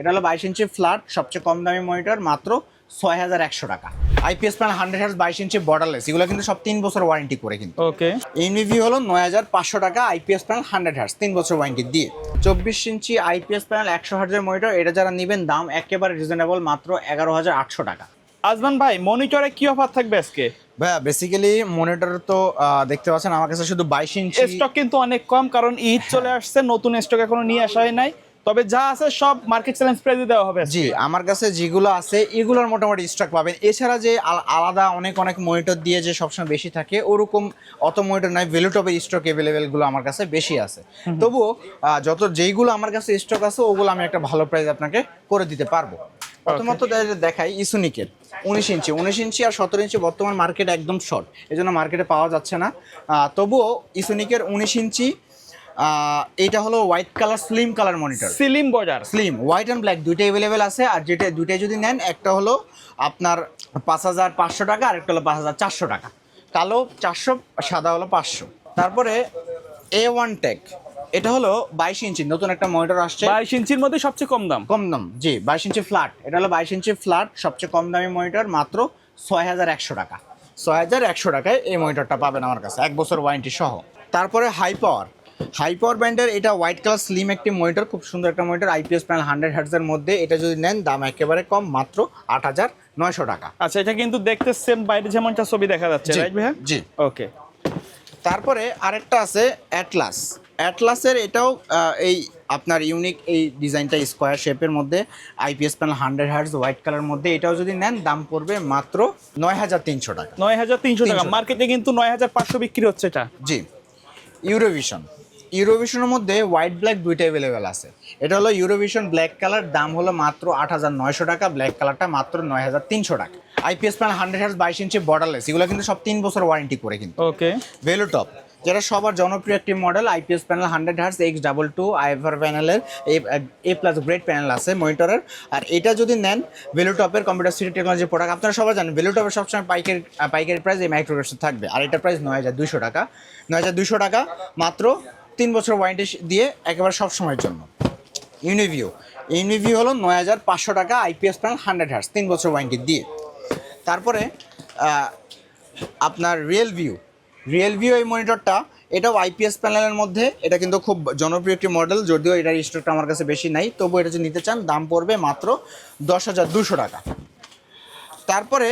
এটা হলো 22 ইঞ্চি ফ্ল্যাট, সবচেয়ে কম দামি মনিটর, মাত্র 6100 টাকা। আইপিএস প্যানেল 100 Hz 22 ইঞ্চি বর্ডারলেস, এগুলো কিন্তু সব 3 বছর ওয়ারেন্টি করে কিন্তু। ওকে, ইনভিভি হলো 9500 টাকা, আইপিএস প্যানেল 100 Hz 3 বছর ওয়ারেন্টি দিয়ে। 24 ইঞ্চি আইপিএস প্যানেল 100 Hz এর মনিটর, এটা যারা নেবেন দাম একেবারে রিজনেবল, মাত্র 11800 টাকা। আজমান ভাই মনিটরে কি অফার থাকবে আজকে? ভাইয়া বেসিক্যালি মনিটর তো দেখতে পাচ্ছেন আমার কাছে শুধু 22 ইঞ্চি স্টক কিন্তু অনেক কম, কারণ ঈদ চলে আসছে, নতুন স্টক এখনো নিয়ে আসা হয় নাই। তবে যা আছে সব মার্কেট চ্যালেঞ্জ প্রাইসে দেওয়া হবে। জি, আমার কাছে যেগুলো আছে এগুলোর মোটামুটি স্টক পাবেন। এছাড়া যে আলাদা অনেক মনিটর দিয়ে যে সবসময় বেশি থাকে ওরকম অত মনিটর নাই, ভ্যালুটপের স্টক অ্যাভেলেবেলগুলো আমার কাছে বেশি আছে। তবুও যেইগুলো আমার কাছে স্টক আছে ওগুলো আমি একটা ভালো প্রাইস আপনাকে করে দিতে পারবো। প্রথমত দেখাই ইসুনিকের 19 ইঞ্চি আর 17 ইঞ্চি বর্তমান মার্কেটে একদম শর্ট, এই জন্য মার্কেটে পাওয়া যাচ্ছে না। তবুও ইসুনিকের 19 ইঞ্চি, এইটা হলো white colour slim colour monitor, slim border, slim white and black দুইটা অ্যাভেলেবেল আছে। আর দুইটাই যদি নেন, একটা হলো আপনার 5500 টাকা আর একটা হলো 5400 টাকা। কালো 400, সাদা হলো 500। তারপরে A1 টেক, এটা হলো 22 ইঞ্চি নতুন একটা মনিটর আসছে, 22 ইঞ্চির মধ্যে সবচেয়ে কম দাম। কম দাম, জি 22 ইঞ্চি ফ্ল্যাট, এটা হলো 22 ইঞ্চি ফ্ল্যাট, সবচেয়ে কম দামি মনিটর, মাত্র 6100 টাকা। 6100 টাকায় এই মনিটরটা পাবেন আমার কাছে, 1 বছর ওয়ারেন্টি সহ। তারপরে হাই পাওয়ার ব্র্যান্ডের এটা হোয়াইট কালার স্লিম একটি মনিটর, খুব সুন্দর একটা মনিটর, আইপিএস প্যানেল 100 Hz এর মধ্যে। এটা যদি নেন দাম একেবারে কম, মাত্র 8900 টাকা। আচ্ছা, এটা কিন্তু দেখতে সেম বাইরে যেমনটা ছবি দেখা যাচ্ছে, রাইট ভাইয়া? জি। ওকে। তারপরে আরেকটা আছে অ্যাটলাসের, এটাও এই আপনার ইউনিক এই ডিজাইনটা স্কোয়ার শেপের মধ্যে, IPS panel 100 Hz white colour মধ্যে। এটাও যদি নেন দাম পড়বে মাত্র 9300 টাকা। 9300 টাকা, মার্কেটে কিন্তু 9500 বিক্রি হচ্ছে এটা। জি। ইউরোভিশনের মধ্যে হোয়াইট ব্ল্যাক দুইটা অ্যাভেলেবেল আছে। এটা হলো ইউরোভিশন ব্ল্যাক কালার, দাম হলো মাত্র 8900 টাকা, ব্ল্যাক কালারটা মাত্র 9300 টাকা। আইপিএস প্যানেল 100 Hz 22 ইঞ্চি বর্ডারলেস, এগুলো কিন্তু সব 3 বছর ওয়ারেন্টি করে কিন্তু। ওকে। ভ্যালুটপ, যেটা সবার জনপ্রিয় একটি model, IPS panel 100 Hz X22 আইভার প্যানেলের এ প্লাস গ্রেড প্যানেল আছে মনিটরের। আর এটা যদি নেন ভ্যালুটপের কম্পিউটার সিটি টেকনোলজি প্রোডাক্ট, আপনারা সবাই জানেন ভ্যালুটপের সবসময় পাইকারি প্রাইস এই মাইক্রোগ্রাফস থাকবে। আর এটা প্রাইস 9200 টাকা। 9200 টাকা, মাত্র 3 বছর ওয়ারেন্টি দিয়ে একেবারে সব সময়ের জন্য। ইউনিভিউ হলো 9500 টাকা, আইপিএস প্যানেল 100 Hz 3 বছর ওয়ারেন্টি দিয়ে। তারপরে আপনার রিয়েল ভিউ এই মনিটরটা, এটাও আইপিএস প্যানেলের মধ্যে, এটা কিন্তু খুব জনপ্রিয় একটি মডেল, যদিও এটার স্টকটা আমার কাছে বেশি নাই, তবু এটা যদি নিতে চান দাম পড়বে মাত্র 10200 টাকা। তারপরে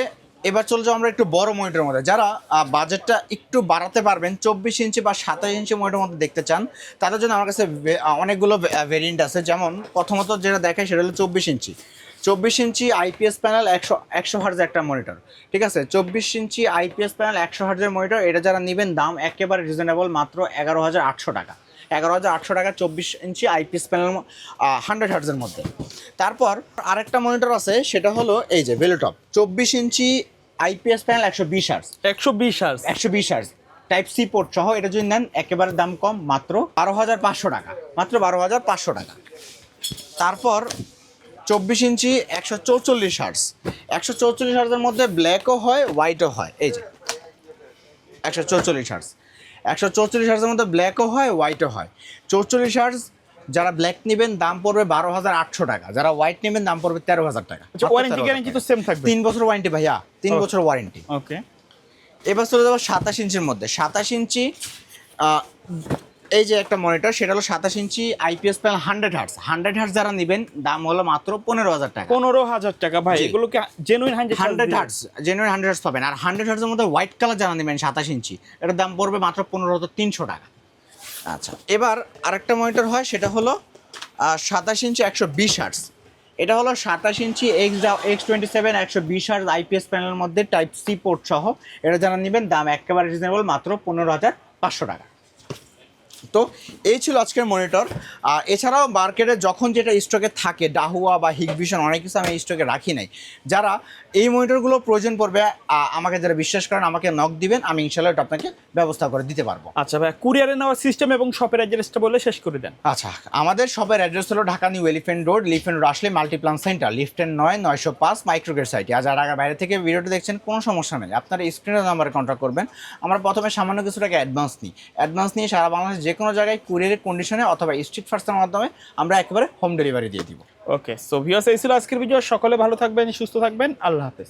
এবার চলে যাও আমরা একটু বড় মনিটরের মধ্যে, যারা বাজেটটা একটু বাড়াতে পারবেন, 24 ইঞ্চি বা 27 ইঞ্চি মনিটরের মধ্যে দেখতে চান, তাদের জন্য আমার কাছে অনেকগুলো ভেরিয়েন্ট আছে। যেমন প্রথমত যেটা দেখায় সেটা হলো 24 ইঞ্চি আইপিএস প্যানেল 100 Hz একটা মনিটর, ঠিক আছে। 24 ইঞ্চি আইপিএস প্যানেল 100 Hz এর মনিটর, এটা যারা নেবেন দাম একেবারে রিজনেবল, মাত্র 11800 টাকা। 11800 টাকা 24 ইঞ্চি আইপিএস প্যানেল 100 Hz এর মধ্যে। তারপর আরেকটা মনিটর আছে, সেটা হলো এই যে ValueTop 24 inch IPS panel 120 Hz 120 Hz type C port সহ, এটা যদি নেন একেবারে দাম কম, মাত্র 12500 টাকা, মাত্র 12500 টাকা। তারপর 24 ইঞ্চি 144 Hz 144 Hz এর মধ্যে ব্ল্যাকও হয় হোয়াইটও হয়, এই যে 144 Hz 144 Hz এর মধ্যে ব্ল্যাকও হয় হোয়াইটও হয়। 44 Hz যারা ব্ল্যাক নেবেন দাম পড়বে 12800 টাকা, যারা হোয়াইট নেবেন দাম পড়বে 13000 টাকা। ওয়ারেন্টি গ্যারান্টি তো সেম থাকবে? 3 বছর ওয়ারেন্টি ভাইয়া, 3 বছর ওয়ারেন্টি। ওকে। এবার চলে যাবো 27 ইঞ্চির মধ্যে। 27 ইঞ্চি এই যে একটা মনিটর, সেটা হলো 27 ইঞ্চি আইপিএস প্যানেল 100 Hz যারা নেবেন দাম হলো মাত্র 15000 টাকা। 15000 টাকা ভাই, এগুলো কি জেনুইন 100 Hz? জেনুইন 100 Hz পাবেন। আর 100 Hz এর মধ্যে হোয়াইট কালার যারা নেবেন 27 ইঞ্চি, এটার দাম পড়বে মাত্র 15300 টাকা। আচ্ছা, এবার আরেকটা মনিটর হয়, সেটা হলো 27 ইঞ্চি 120 Hz। এটা হলো 27 ইঞ্চি X27 120 Hz আইপিএস প্যানেলের মধ্যে টাইপ সি পোর্ট সহ, এটা যারা নেবেন দাম একেবারে রিজনেবল, মাত্র 15500 টাকা। তো এই ছিল আজকের মনিটর। এছাড়াও মার্কেটে যখন যেটা স্টকে থাকে, ডাহুয়া বা হিগভিশন অনেক কিছু আমি স্টকে রাখি নাই। যারা এই মনিটরগুলো প্রয়োজন পড়বে, আমাকে যারা বিশ্বাস করেন আমাকে নক দিবেন, আমি ইনশাল্লাহ এটা আপনাকে ব্যবস্থা করে দিতে পারবো। আচ্ছা ভাই, কুরিয়ারে নেওয়ার সিস্টেম এবং শপের অ্যাড্রেসটা বলে শেষ করে দেন। আচ্ছা, আমাদের শপের অ্যাড্রেস হলো ঢাকা নিউ এলিফ্যান্ট রোড, আসলে মাল্টিপ্লান সেন্টার, লিফটের 9/905 মাইক্রোগেট সাইটে। আর যারা বাইরে থেকে ভিডিওটি দেখছেন কোনো সমস্যা নেই, আপনারা স্ক্রিনের নাম্বারে কন্ট্যাক্ট করবেন। আমরা প্রথমে সামান্য কিছু টাকা অ্যাডভান্স নিই, সারা বাংলাদেশ যে কোনো জায়গায় কুরিয়ারের কন্ডিশনে অথবা স্ট্রিট ফার্স্টের মাধ্যমে আমরা একেবারে হোম ডেলিভারি দিয়ে দিব। ওকে, সো ভিউয়ার্স এই ছিল আজকের ভিডিও। সকলে ভালো থাকবেন, সুস্থ থাকবেন, আল্লাহ হাফেজ।